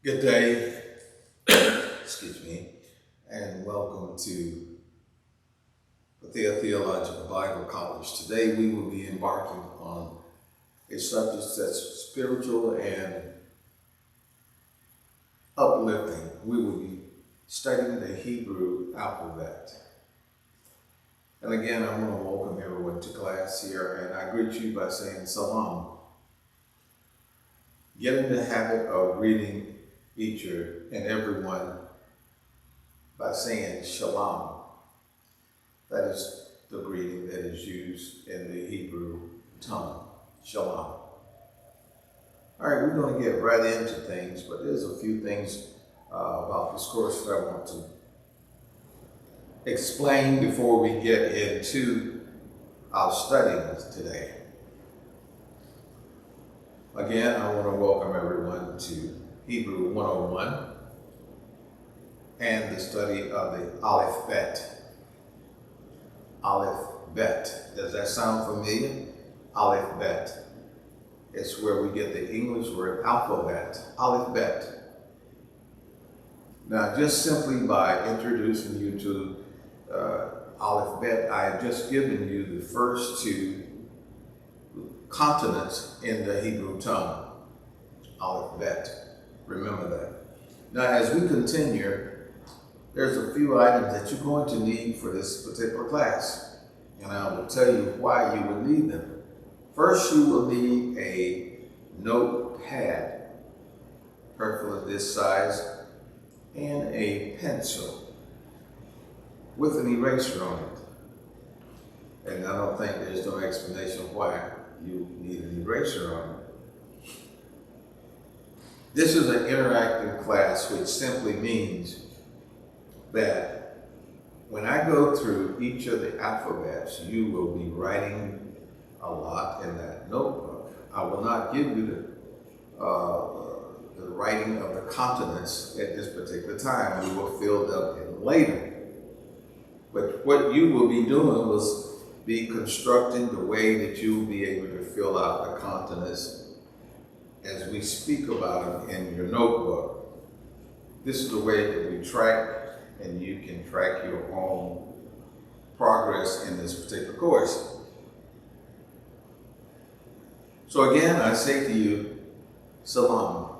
Good day, excuse me, and welcome to Bethea Theological Bible College. Today we will be embarking on a subject that's spiritual and uplifting. We will be studying the Hebrew alphabet. And again, I want to welcome everyone to class here, and I greet you by saying salam. Get in the habit of greeting each and everyone by saying shalom. That is the greeting that is used in the Hebrew tongue, shalom. All right, we're going to get right into things, but there's a few things about this course that I want to explain before we get into our studies today. Again, I want to welcome everyone to Hebrew 101 and the study of the Aleph Bet. Aleph Bet. Does that sound familiar? Aleph Bet. It's where we get the English word alphabet. Aleph Bet. Now, just simply by introducing you to Aleph Bet, I have just given you the first two consonants in the Hebrew tongue. Aleph Bet. Remember that. Now, as we continue, there's a few items that you're going to need for this particular class, and I will tell you why you will need them. First, you will need a notepad, preferably this size, and a pencil with an eraser on it. And I don't think there's no explanation why you need an eraser on it. This is an interactive class, which simply means that when I go through each of the alphabets, you will be writing a lot in that notebook. I will not give you the writing of the consonants at this particular time. We will fill them in later. But what you will be doing was be constructing the way that you will be able to fill out the consonants as we speak about them in your notebook. This is the way that we track, and you can track your own progress in this particular course. So again, I say to you, salam,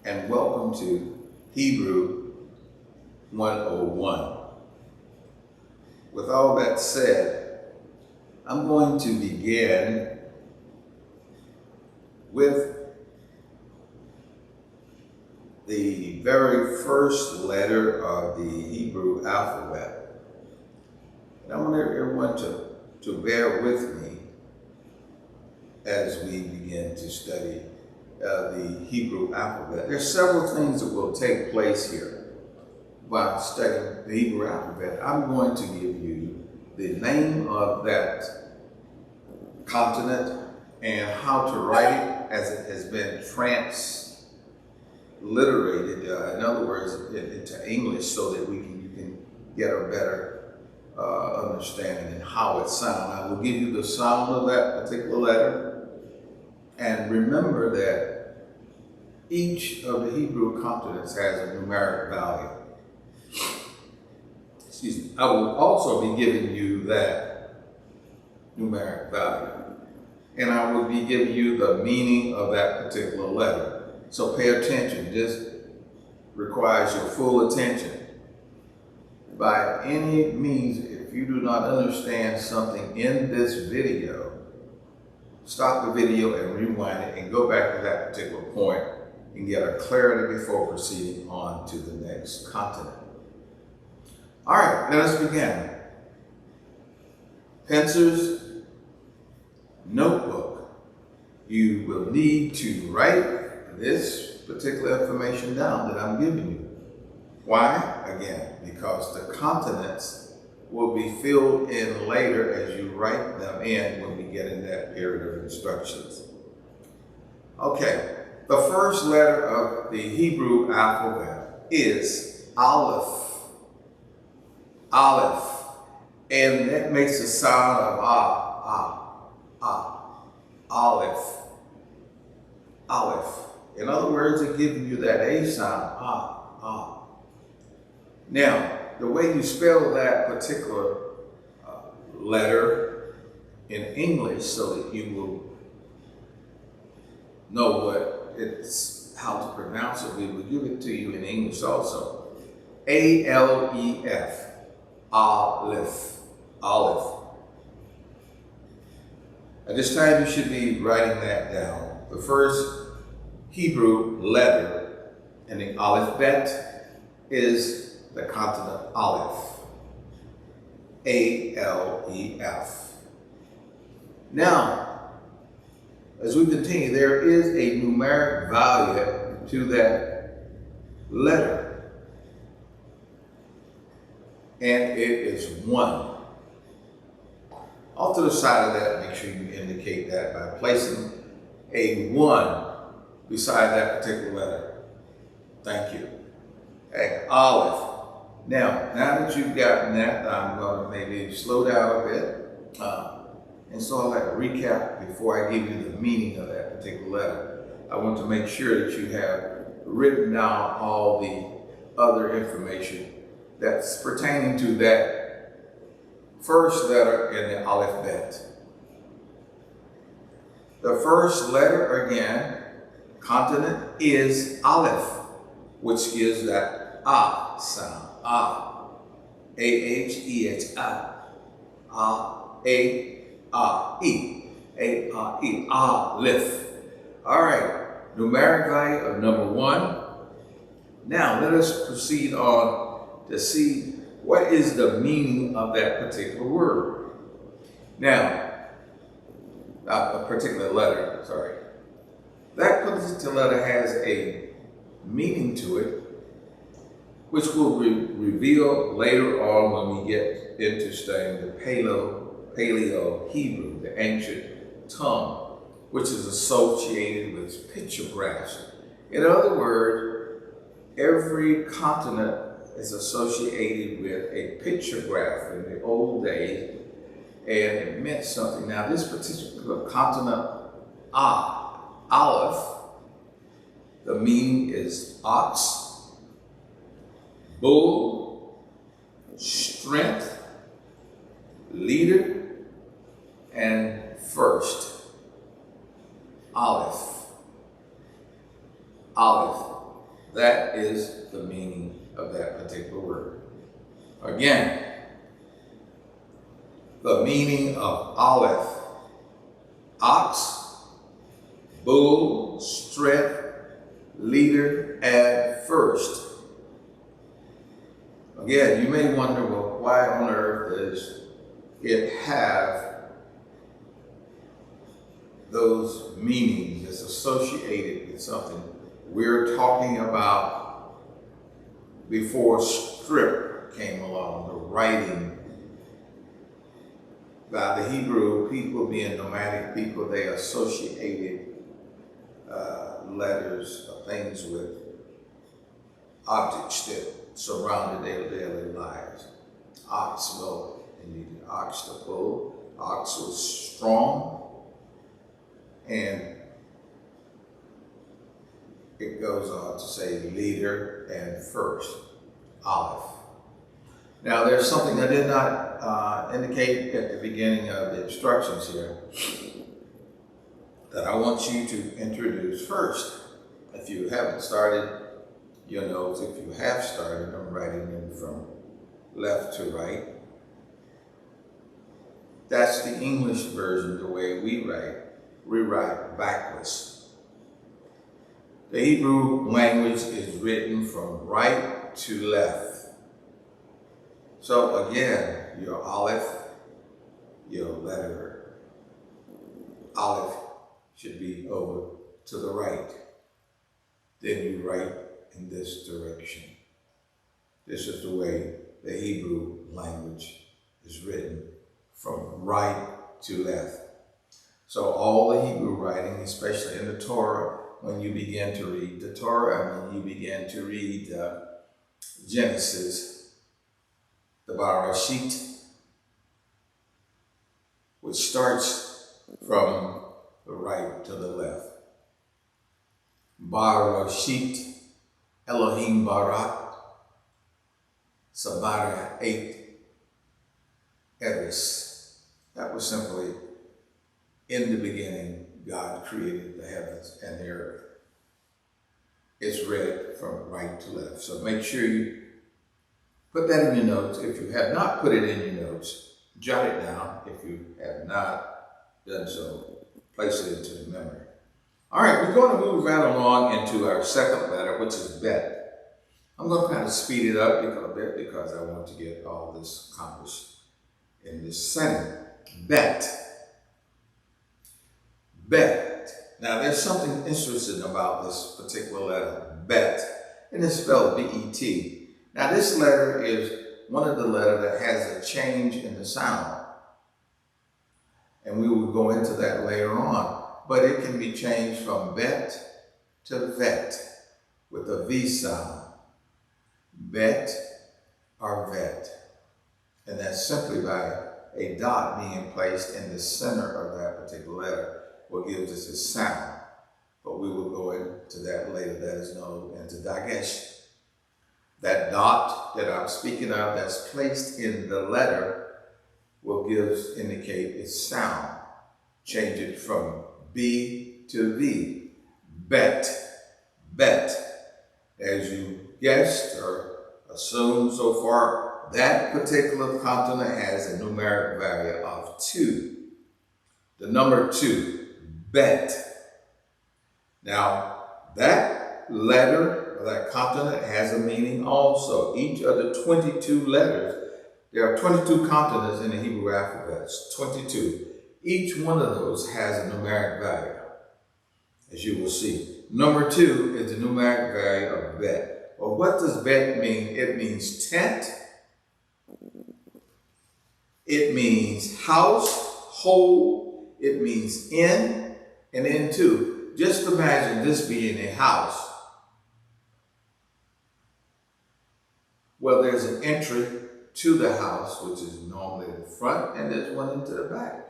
and welcome to Hebrew 101. With all that said, I'm going to begin with the very first letter of the Hebrew alphabet. And I want everyone to bear with me as we begin to study the Hebrew alphabet. There's several things that will take place here while studying the Hebrew alphabet. I'm going to give you the name of that consonant and how to write it as it has been transliterated, in other words, into English, so that you can get a better understanding in how it sounds. I will give you the sound of that particular letter, and remember that each of the Hebrew consonants has a numeric value. Excuse me. I will also be giving you that numeric value. And I will be giving you the meaning of that particular letter. So pay attention. This requires your full attention. By any means, if you do not understand something in this video, stop the video and rewind it and go back to that particular point and get a clarity before proceeding on to the next continent. All right, let us begin. Pencils, notebook. You will need to write this particular information down that I'm giving you. Why? Again, because the consonants will be filled in later as you write them in when we get in that period of instructions. Okay, the first letter of the Hebrew alphabet is Aleph. Aleph. And that makes the sound of Aleph. Aleph. In other words, it's giving you that A sound, ah. Now, the way you spell that particular letter in English so that you will know how to pronounce it, we will give it to you in English also. A-L-E-F, Aleph, Aleph. At this time, you should be writing that down. The first Hebrew letter in the alphabet is the consonant Aleph, A-L-E-F. Now, as we continue, there is a numeric value to that letter, and it is 1. Off to the side of that, make sure you indicate that by placing a 1 beside that particular letter. Thank you. Okay, Aleph. Now that you've gotten that, I'm going to maybe slow down a bit and sort of like a recap before I give you the meaning of that particular letter. I want to make sure that you have written down all the other information that's pertaining to that first letter in the alphabet. The first letter, again, consonant is Aleph, which gives that ah sound. Ah. A-H-E-H, ah. Ah, A-A-E. A-A-E, Aleph. All right, numeric value of number 1. Now, let us proceed on to see what is the meaning of that particular word. Now, a particular letter, sorry. That particular letter has a meaning to it, which will be revealed later on when we get into studying the Paleo Hebrew, the ancient tongue, which is associated with pictographs. In other words, every continent is associated with a pictograph in the old days, and it meant something. Now, this particular continent, Aleph, the meaning is ox, bull, strength, leader, and first. Aleph. Aleph. That is the meaning of that particular word. Again, the meaning of Aleph: ox, bull, strength, leader, and first. Again, you may wonder, well, why on earth does it have those meanings that's associated with something we're talking about before script came along, the writing by the Hebrew people being nomadic people. They associated letters or things with objects that surrounded their daily lives. Ox, well, indeed, ox to pull. Ox was strong, and it goes on to say leader and first. Aleph. Now, there's something I did not indicate at the beginning of the instructions here that I want you to introduce first. If you haven't started your notes, if you have started, I'm writing them from left to right. That's the English version, the way we write. We write backwards. The Hebrew language is written from right to left. So again, your Aleph, your letter Aleph should be over to the right. Then you write in this direction. This is the way the Hebrew language is written, from right to left. So all the Hebrew writing, especially in the Torah, when you begin to read the Torah, and when you begin to read Genesis, the Bereshit, which starts from the right to the left. Barashit, Elohim Barak, Sabara 8, Eris. That was simply, in the beginning, God created the heavens and the earth. It's read from right to left. So make sure you put that in your notes. If you have not put it in your notes, jot it down. If you have not done so, place it into the memory. All right, we're going to move right along into our second letter, which is Bet. I'm going to kind of speed it up because I want to get all this accomplished in this setting. Bet. Bet. Now, there's something interesting about this particular letter, Bet, and it's spelled B-E-T. Now, this letter is one of the letters that has a change in the sound, and we will go into that later on. But it can be changed from Bet to Vet with a V sound. Bet or Vet. And that's simply by a dot being placed in the center of that particular letter, what gives us its sound. But we will go into that later. That is known as the Dagesh. That dot that I'm speaking of that's placed in the letter will indicate its sound. Change it from B to V. Bet. Bet. As you guessed or assumed so far, that particular continent has a numeric value of 2. The number 2. Bet. Now, that letter or that continent has a meaning also. Each of the 22 letters, there are 22 continents in the Hebrew alphabet. It's 22. Each one of those has a numeric value, as you will see. Number 2 is the numeric value of Bet. Well, what does Bet mean? It means tent. It means house, hole. It means in and into. Just imagine this being a house. Well, there's an entry to the house, which is normally the front, and there's one into the back.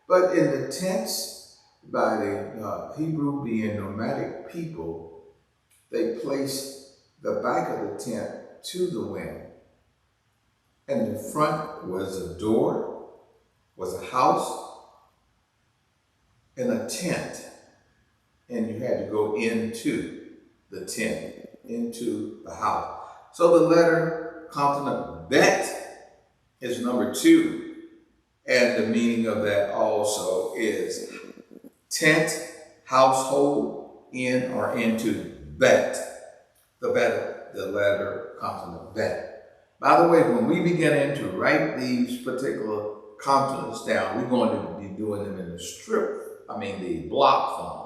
But in the tents, by the Hebrew being nomadic people, they placed the back of the tent to the wind. And the front was a door, was a house, and a tent. And you had to go into the tent, into the house. So the letter continent Bet is number 2. And the meaning of that also is tent, household, in or into Bet. The letter continent Bet. By the way, when we begin to write these particular continents down, we're going to be doing them in the block form.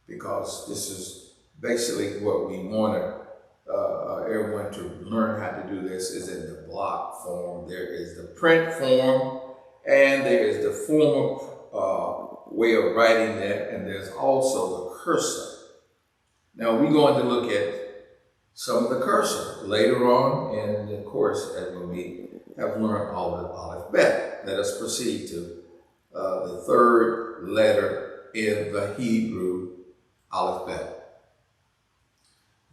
Because this is basically what we want everyone to learn how to do this is in the block form. There is the print form, and there is the formal way of writing that, and there's also the cursor. Now, we're going to look at some of the cursor later on in the course as when we have learned all the Aleph Bet. Let us proceed to the third letter in the Hebrew Aleph Bet.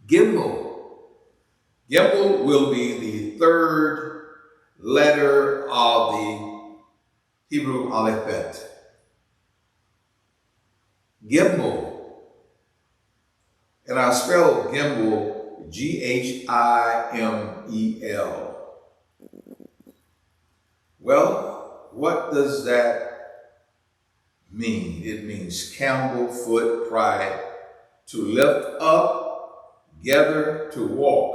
Gimel. Gimel will be the third letter of the Hebrew Aleph Bet. Gimel. And I spell Gimel G-H-I-M-E-L. Well, what does that mean? It means camel, foot, pride, to lift up, gather, to walk.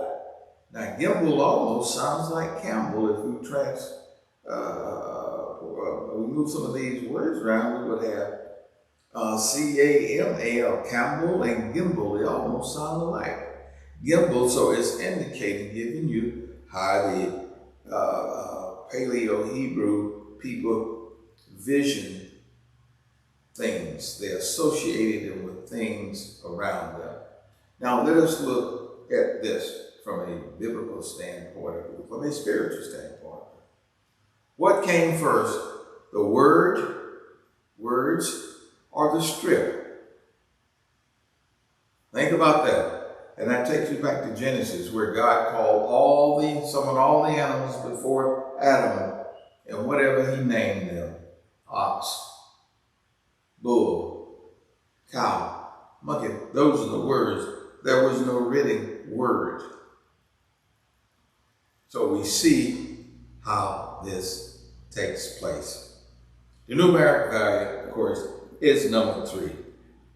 Now, Gimel almost sounds like Campbell. If we we move some of these words around, we would have C-A-M-A-L, Campbell, and Gimbal. They almost sound alike. Gimbal, so it's indicating, giving you how the Paleo-Hebrew people vision things. They associated them with things around them. Now, let us look at this from a biblical standpoint, from a spiritual standpoint. What came first, the words, or the strip? Think about that. And that takes you back to Genesis, where God called summoned all the animals before Adam, and whatever he named them: ox, bull, cow, monkey. Those are the words. There was no written word. So we see how this takes place. The numeric value, of course, is number 3,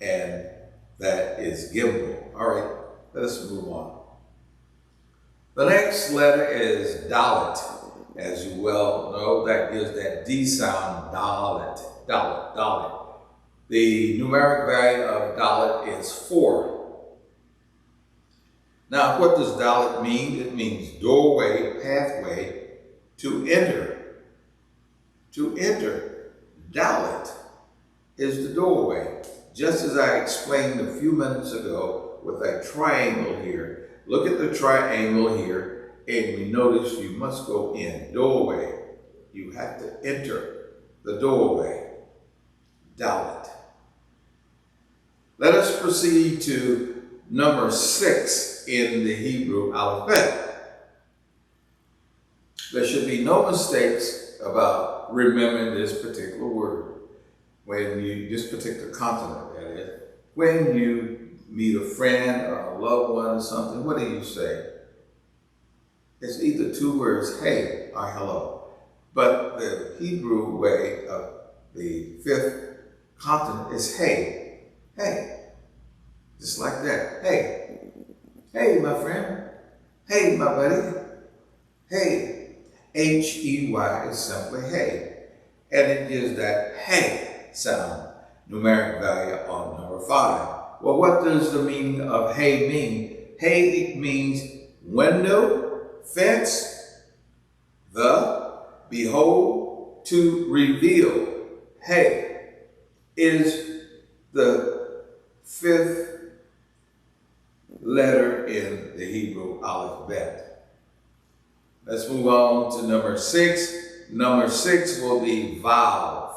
and that is Gimel. All right, let us move on. The next letter is Dalit. As you well know, that gives that D sound, Dalit, Dalit, Dalit. The numeric value of Dalit is 4. Now, what does Dalit mean? It means doorway, pathway, to enter. To enter. Dalit is the doorway. Just as I explained a few minutes ago with that triangle here. Look at the triangle here, and we notice you must go in. Doorway. You have to enter the doorway. Dalit. Let us proceed to number 6 in the Hebrew alphabet. There should be no mistakes about remembering this particular word. This particular consonant, that is, when you meet a friend or a loved one or something, what do you say? It's either 2 words, hey or hello. But the Hebrew way of the 5th consonant is hey, hey. Just like that. Hey. Hey, my friend. Hey, my buddy. Hey. H-E-Y is simply hey. And it gives that hey sound. Numeric value on number 5. Well, what does the meaning of hey mean? Hey means window, fence, the, behold, to reveal. Hey is the 5th letter in the Hebrew alphabet. Let's move on to number 6. Number 6 will be valve.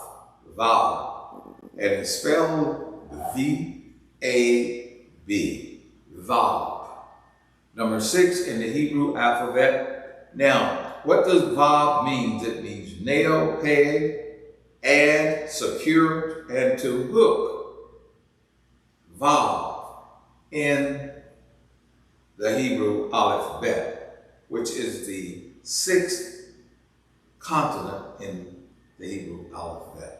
Valve. And it's spelled V-A-V. Valve. Number 6 in the Hebrew alphabet. Now, what does valve mean? It means nail, peg, add, secure, and to hook. Valve in the Hebrew alphabet, which is the 6th consonant in the Hebrew alphabet.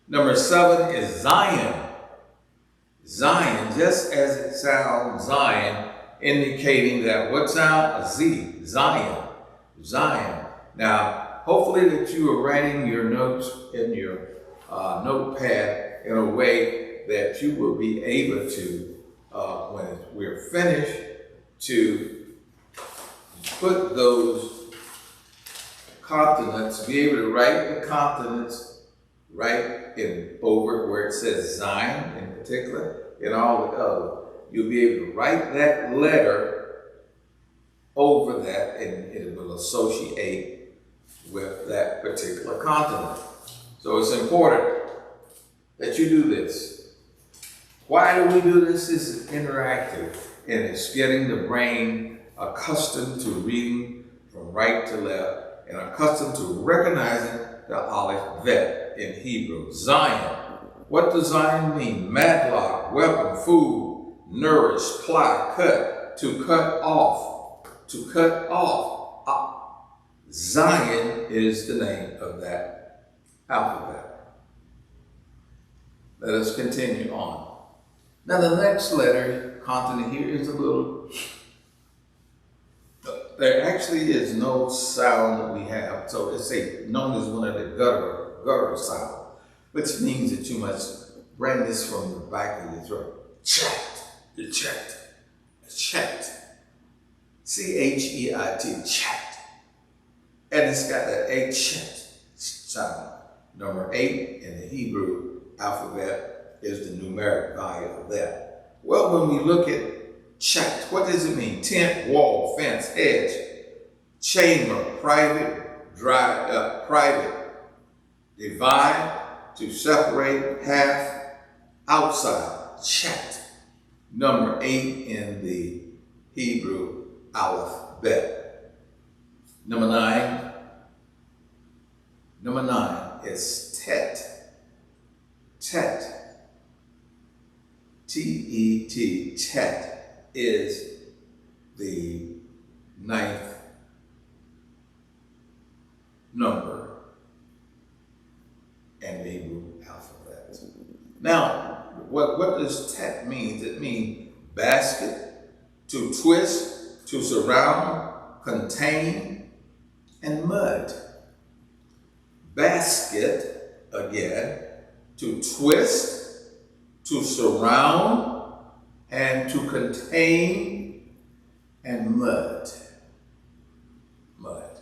Number 7 is Zion. Zion, just as it sounds, Zion, indicating that what sound? A Z, Zion, Zion. Now, hopefully that you are writing your notes in your notepad in a way that you will be able to, when we're finished, to put those consonants, be able to write the consonants right in over where it says Zion in particular, and all the other. You'll be able to write that letter over that, and it will associate with that particular consonant. So it's important that you do this. Why do we do this? This is interactive, and it's getting the brain accustomed to reading from right to left and accustomed to recognizing the Aleph vet in Hebrew. Zion. What does Zion mean? Matlock, weapon, food, nourish, ply, cut, to cut off. To cut off. Zion is the name of that alphabet. Let us continue on. Now the next letter, consonant here, is a little, there actually is no sound that we have, so it's known as one of the guttural sound, which means that you must bring this from the back of your throat. Chat, the chat, chat, C-H-E-I-T, chat, and it's got that chat sound. Number 8 in the Hebrew alphabet is the numeric value of that. Well, when we look at chat, what does it mean? Tent, wall, fence, edge, chamber, private, private, divide, to separate, half, outside, chat. number 8 in the Hebrew Aleph Bet. Number 9 is Tet. Tet. T-E-T. Tet is the 9th number in the Hebrew alphabet. Now, what does Tet mean? It means basket, to twist, to surround, contain, and mud. Basket, again, to twist, to surround, and to contain, and mud. Mud.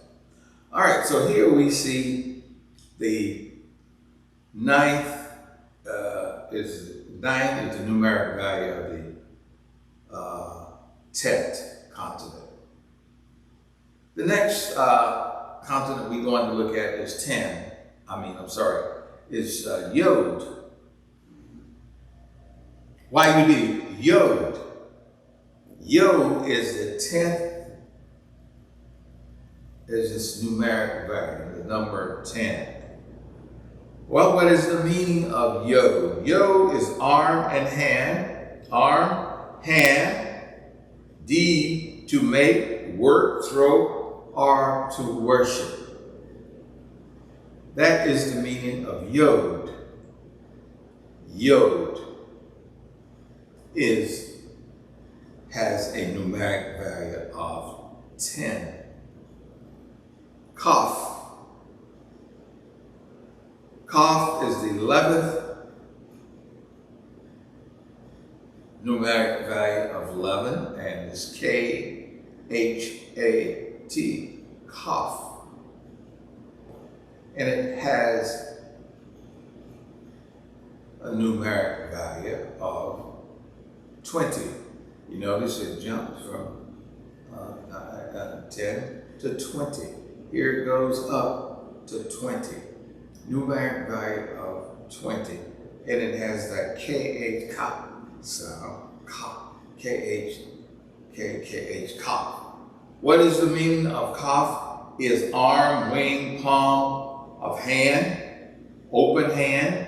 All right, so here we see the 9th is the numeric value of the Tet continent. The next continent we're going to look at is Yod. Why you need Yod? Yod is the 10th, is this numeric value, the number 10. Well, what is the meaning of Yod? Yod is arm and hand. Arm, hand, deed, to make, work, throw, or to worship. That is the meaning of Yod. Yod has a numeric value of 10. Kaf. Kaf is the 11th numeric value of 11, and it's K-H-A-T, Kaf. And it has a numeric value of 20. You notice it jumps from 10 to 20. Here it goes up to 20. Numeric value of 20. And it has that K-H, Kaf sound. Kaf. K-H, K-H, Kaf. What is the meaning of Kaf? Is arm, wing, palm of hand, open hand,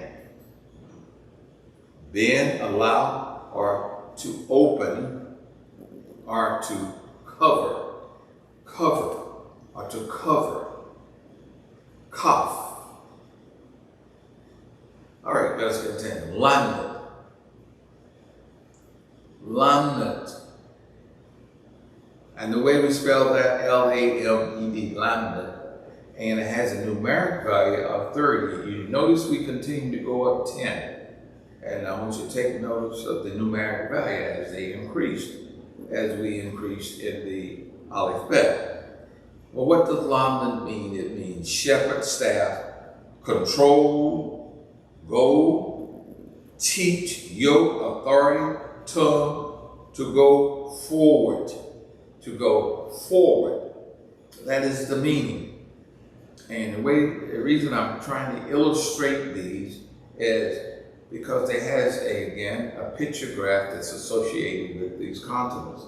bend, allow, or to open, or to cover, or to cover. Kaf. All right, let's continue. Lambda. Lambda. And the way we spell that, L-A-M-E-D, lambda, and it has a numeric value of 30. You notice we continue to go up 10. And I want you to take notice of the numeric value as they increased, as we increased in the Aleph Bet. Well, what does lambda mean? It means shepherd, staff, control, goal, teach, yoke, authority, tongue, to go forward. To go forward. That is the meaning. And the reason I'm trying to illustrate these is because there has a picture graph that's associated with these continents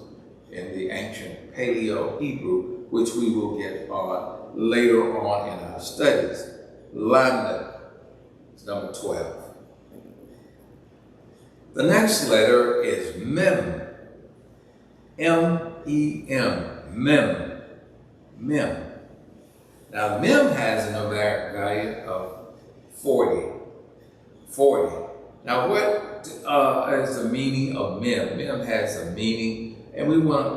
in the ancient Paleo Hebrew, which we will get on later on in our studies. Lambda is number 12. The next letter is Mem. M-E-M. Mem. Mem. Now, Mem has a numeric value of 40. 40. Now, what is the meaning of Mem? Mem has a meaning, and we want to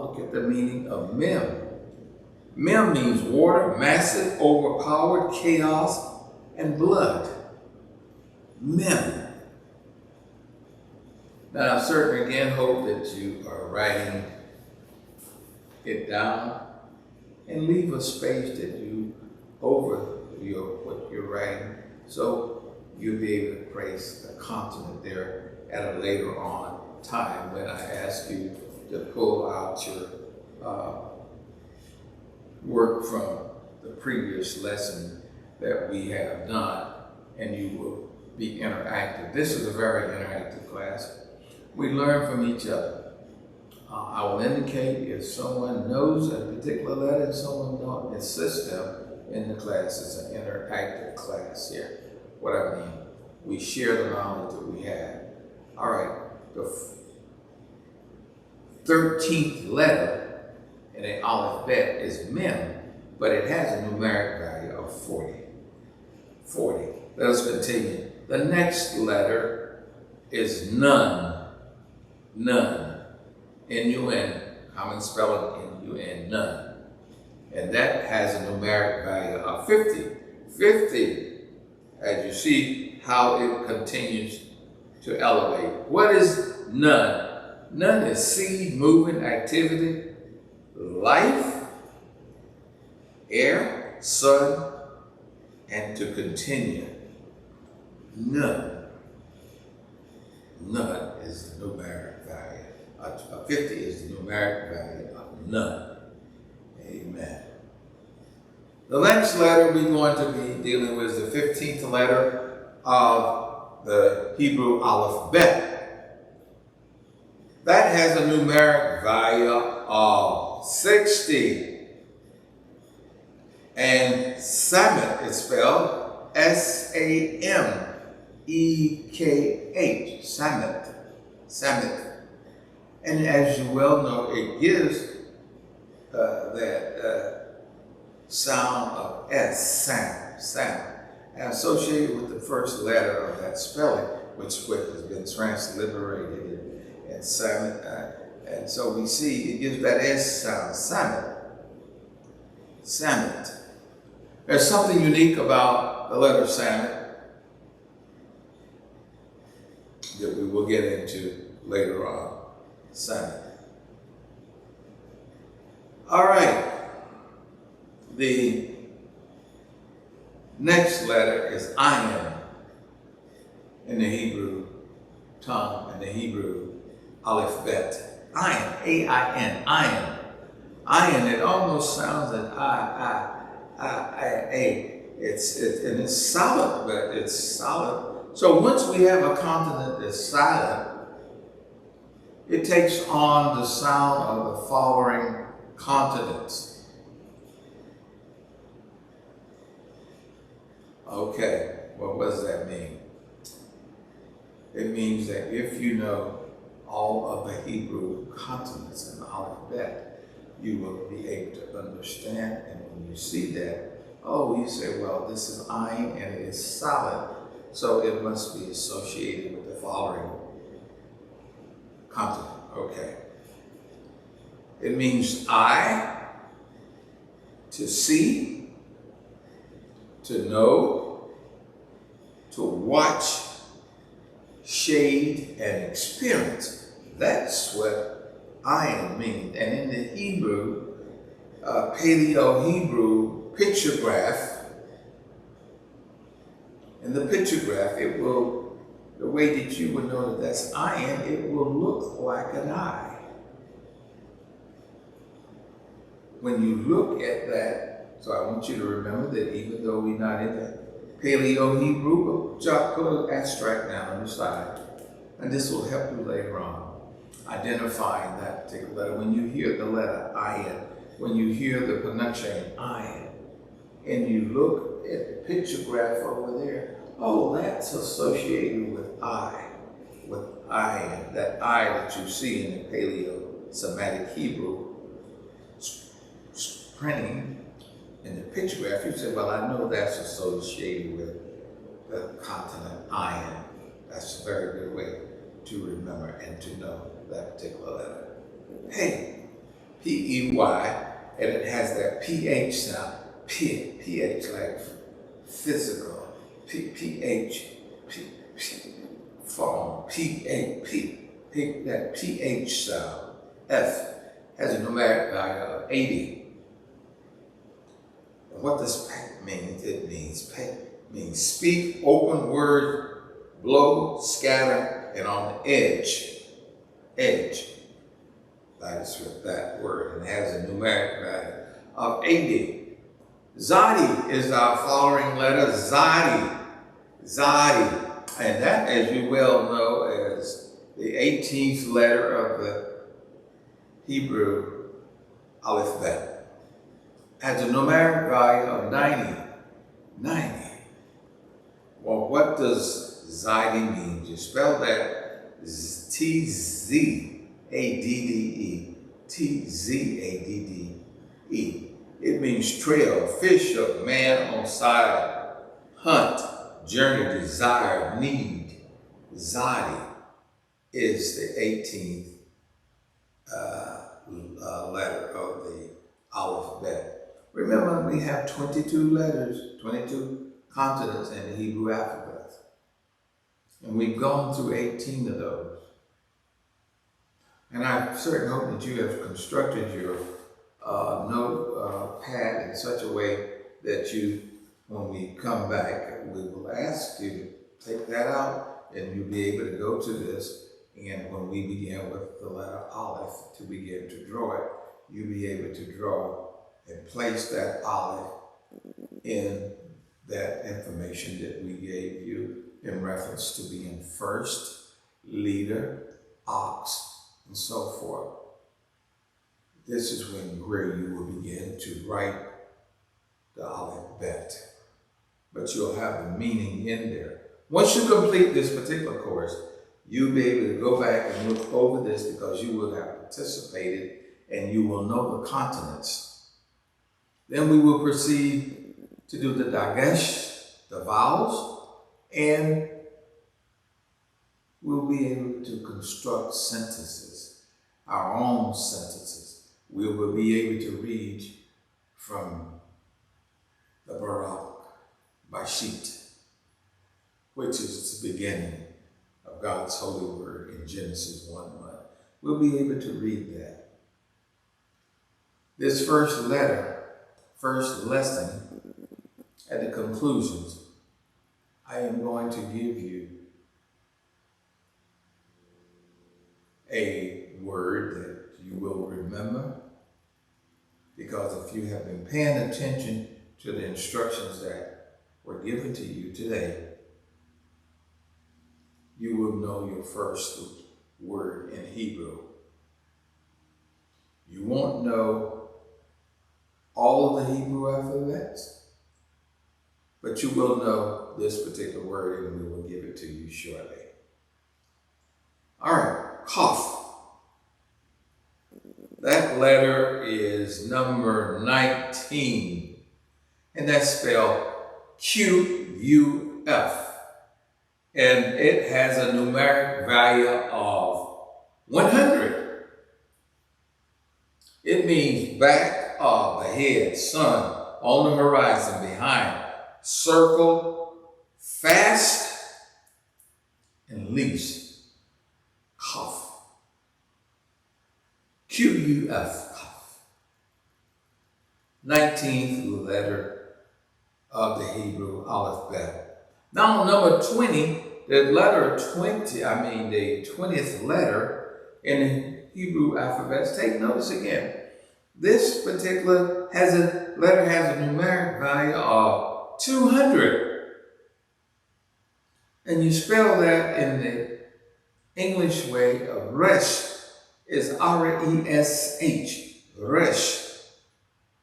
look at the meaning of Mem. Mem means water, massive, overpowered, chaos, and blood. Mem. Now, I certainly again hope that you are writing it down and leave a space that you over what you're writing, so you'll be able to trace the continent there at a later on time when I ask you to pull out your work from the previous lesson that we have done, and you will be interactive. This is a very interactive class. We learn from each other. I will indicate if someone knows a particular letter and someone don't, assist them in the class. It's an interactive class here. What I mean, we share the knowledge that we have. All right, the 13th letter in the Aleph Bet is Mem, but it has a numeric value of 40. 40. Let us continue. The next letter is Nun. Nun. N-U-N, common spelling N-U-N, none. And that has a numeric value of 50. 50, as you see how it continues to elevate. What is none? None is seed, movement, activity, life, air, sun, and to continue. None. None is the numeric value. 50 is the numeric value of none. Amen. The next letter we're going to be dealing with is the 15th letter of the Hebrew Aleph Bet. That has a numeric value of 60. And Samet is spelled S-A-M-E-K-H. Samet. Samet. And as you well know, it gives that sound of S, sound, and associated with the first letter of that spelling, which has been transliterated and Samet. And so we see it gives that S sound, Samet. Samet. There's something unique about the letter Samet that we will get into later on. Samet. All right. The next letter is Ayin in the Hebrew tongue, in the Hebrew Aleph Bet. Ayin, A-I-N, Ayin. Ayin, it almost sounds like I-A. And it's solid, but it's solid. So once we have a consonant that's silent, it takes on the sound of the following consonants. Okay, well, what does that mean? It means that if you know all of the Hebrew consonants in the alphabet, you will be able to understand, and when you see that, oh, you say, well, this is Ayin and it is solid, so it must be associated with the following consonant. Okay. It means eye, to see, to know, to watch, shade, and experience. That's what Ayin means. And in the Hebrew, Paleo-Hebrew pictograph, in the pictograph, it will, the way that you would know that that's Ayin, it will look like an eye. When you look at that, so I want you to remember that even though we're not in the Paleo-Hebrew, but put an abstract down on the side, and this will help you later on, identifying that particular letter. When you hear the letter Ayin, when you hear the pronunciation Ayin, and you look at the pictograph over there, oh, that's associated with eye, that eye that you see in the Paleo-Semitic Hebrew printing in the pictograph. You say, well, I know that's associated with the continent Ayin. That's a very good way to remember and to know that particular letter. Hey, P-E-Y, and it has that P-H sound, P-H like physical, P-H, form, P-A-P, that P-H sound, F, has a numeric value of 80. And what does PEC mean? It means PEC means speak, open word, blow, scatter, and on the edge. That is with that word, and it has a numeric value of 80. Zadi is our following letter, Zadi. And that, as you well know, is the 18th letter of the Hebrew Aleph has a numeric value of 90. 90. Well, what does Zaidi mean? You spell that T-Z-A-D-D-E. T-Z-A-D-D-E. It means trail, fish up, man on side, hunt, journey, desire, need. Zaidi is the 18th letter of the alphabet. Remember, we have 22 letters, 22 consonants in the Hebrew alphabet. And we've gone through 18 of those. And I certainly hope that you have constructed your notepad in such a way that you, when we come back, we will ask you to take that out and you'll be able to go to this. And when we begin with the letter Aleph to begin to draw it, you'll be able to draw and place that Aleph in that information that we gave you in reference to being first, leader, ox, and so forth. This is where you will begin to write the alphabet, but you'll have the meaning in there. Once you complete this particular course, you'll be able to go back and look over this because you will have participated and you will know the consonants. Then we will proceed to do the dagesh, the vowels, and we'll be able to construct sentences, our own sentences. We will be able to read from the Barak Bashit, which is the beginning of God's holy word in Genesis 1:1. We'll be able to read that. This first lesson, at the conclusions, I am going to give you a word that you will remember, because if you have been paying attention to the instructions that were given to you today, you will know your first word in Hebrew. You won't know all of the Hebrew alphabets, but you will know this particular word and we will give it to you shortly. All right, Kaf. That letter is number 19, and that's spelled Q-U-F. And it has a numeric value of 100. It means back of the head, sun, on the horizon, behind, circle, fast, and least. Kaf. Q-U-F. Kaf. 19th letter of the Hebrew alphabet. Now, number 20, the 20th letter in the Hebrew alphabet. Take notice again. This particular letter has a numeric value of 200. And you spell that in the English way of Resh. Is R-E-S-H. Resh.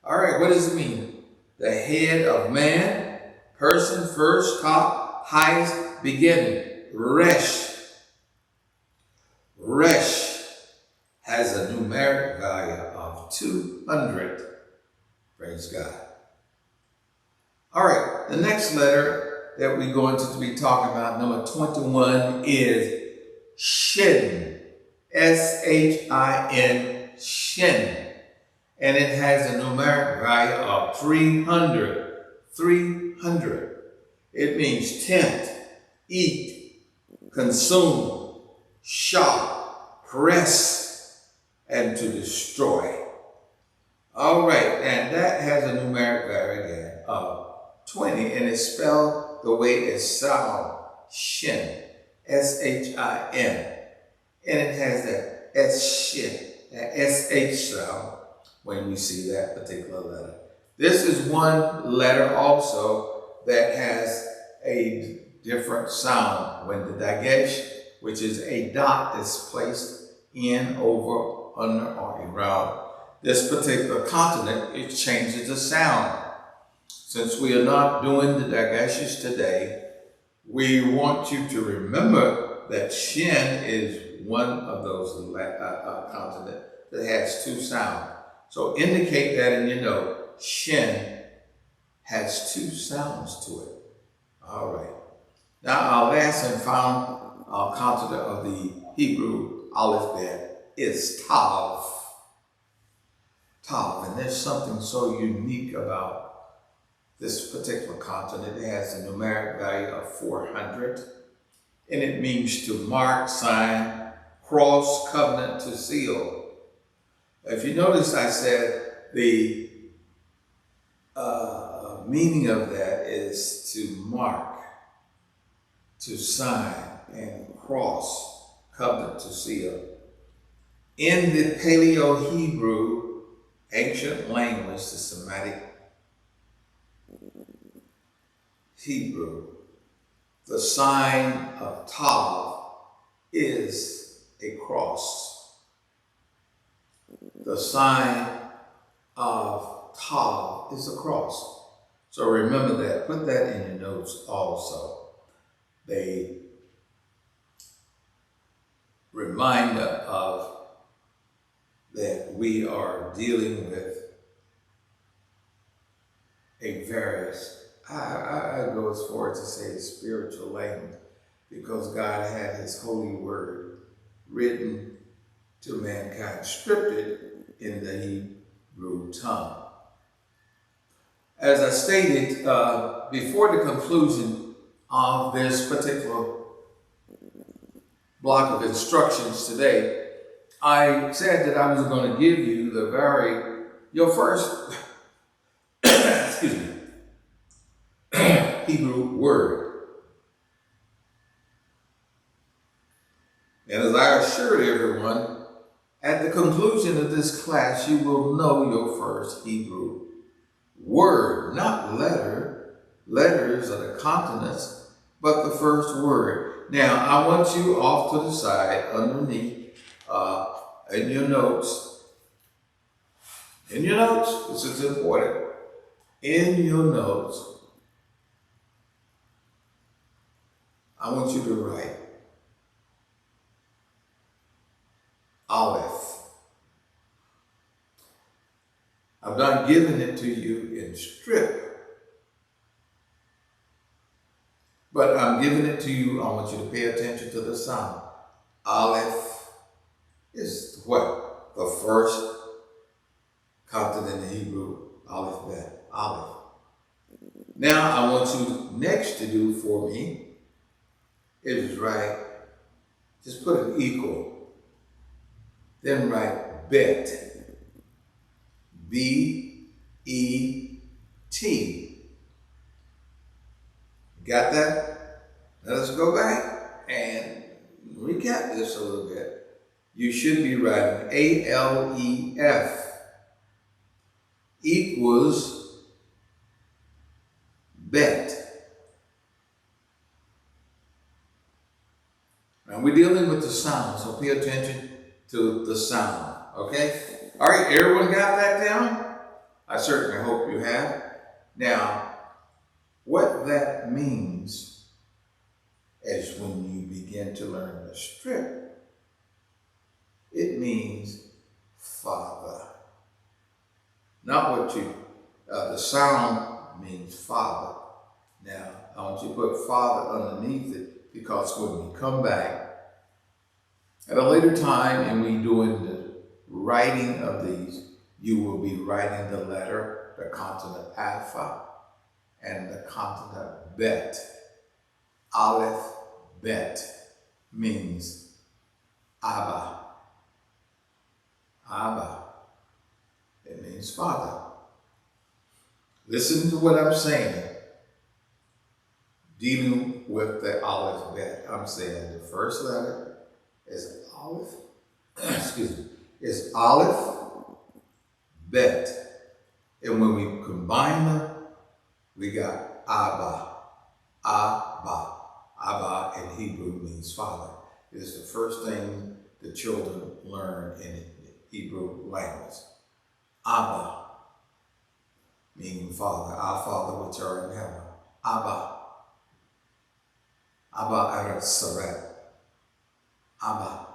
All right, what does it mean? The head of man, person, first, top, highest, beginning. Resh. Resh has a numeric value of 200. Praise God. All right, the next letter that we're going to be talking about, number 21, is Shin. S-H-I-N, Shin. And it has a numeric value of 300. 300. It means tent, eat, consume, shock, press, and to destroy. All right, and that has a numeric value again of 20, and it's spelled the way it sounds, Shin, S-H-I-N. And it has that S-Shin, that S-H sound when we see that particular letter. This is one letter also that has a different sound. When the dagesh which is a dot that's placed in, over, under, or around this particular continent, it changes the sound. Since we are not doing the Dagashes today, we want you to remember that Shin is one of those continents that has two sounds. So indicate that in your note. Shin has two sounds to it. All right. Now our last and final continent of the Hebrew alphabet is Tav. Tav, and there's something so unique about this particular continent. It has a numeric value of 400, and it means to mark, sign, cross, covenant, to seal. If you notice, I said the meaning of that is to mark, to sign, and cross, covenant, to seal. In the Paleo-Hebrew, ancient language, the Semitic Hebrew, the sign of Tav is a cross. The sign of Tav is a cross. So remember that. Put that in your notes also. They remind us of that we are dealing with a various, I go as far as to say spiritual language, because God had his holy word written to mankind, scripted in the Hebrew tongue. As I stated before the conclusion of this particular block of instructions today, I said that I was going to give you your first excuse me, Hebrew word. And as I assured everyone, at the conclusion of this class, you will know your first Hebrew word, not letter. Letters are the consonants, but the first word. Now, I want you off to the side, underneath, in your notes. In your notes, this is important. In your notes, I want you to write Aleph. I've not given it to you in strip, but I'm giving it to you. I want you to pay attention to the sound. Aleph is what? The first consonant in the Hebrew alphabet. Aleph. Now I want you next to do for me is write, just put an equal, then write bet. B-E-T. Got that? Let us go back and recap this a little bit. You should be writing A-L-E-F equals bet. Now we're dealing with the sound, so pay attention to the sound, okay? All right, everyone got that down? I certainly hope you have. Now, what that means is when you begin to learn the strip, it means Father. Not what the sound means Father. Now, I want you to put Father underneath it, because when we come back at a later time and we doing the writing of these, you will be writing the letter, the consonant Alpha, and the consonant Bet. Aleph, Bet means Abba. Abba. It means Father. Listen to what I'm saying. Dealing with the Aleph, Bet, I'm saying the first letter is Aleph, excuse me, is Aleph, Bet. And when we combine them, we got Abba. Abba. Abba in Hebrew means Father. is the first thing the children learn in the Hebrew language. Abba, meaning Father, our Father which art in heaven. Abba. Abba Eretz Saret. Abba.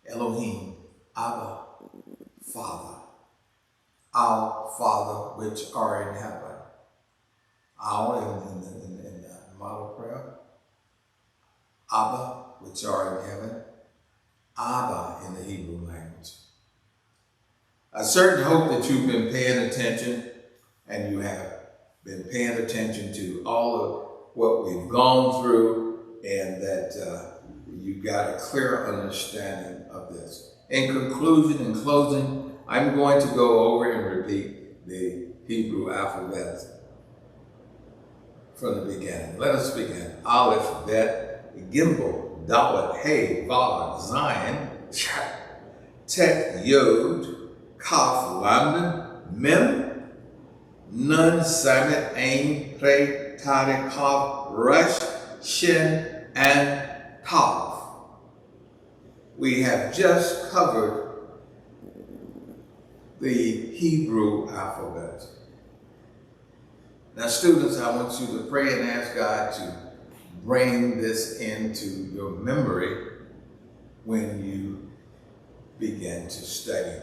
Elohim. Abba. Father. Our Father which art in heaven. Our in the model prayer. Abba which art in heaven. Abba in the Hebrew language. I certainly hope that you've been paying attention, and you have been paying attention to all of what we've gone through, and that you got a clear understanding of this. In conclusion, in closing, I'm going to go over and repeat the Hebrew alphabet from the beginning. Let us begin. Aleph, Bet, Gimel, Dalit, Hey, Vav, Zion, Tet, Yod, Kaf, Lambda, Mem, Nun, Samet, Ain, Pre, Tade, Kaf, Resh, Shin, and Tav. We have just covered the Hebrew alphabet. Now, students, I want you to pray and ask God to bring this into your memory when you begin to study.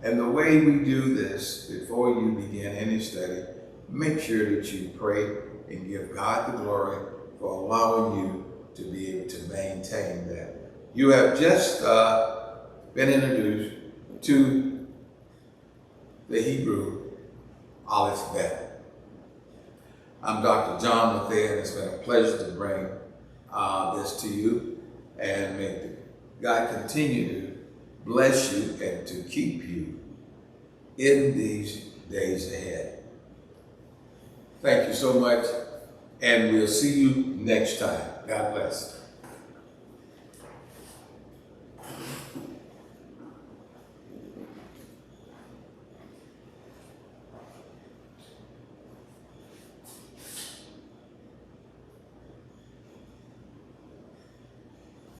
And the way we do this, before you begin any study, make sure that you pray and give God the glory for allowing you to be able to maintain that. You have just been introduced to the Hebrew Aleph Bet. I'm Dr. John Bethea, and it's been a pleasure to bring this to you. And may God continue to bless you and to keep you in these days ahead. Thank you so much, and we'll see you next time. God bless.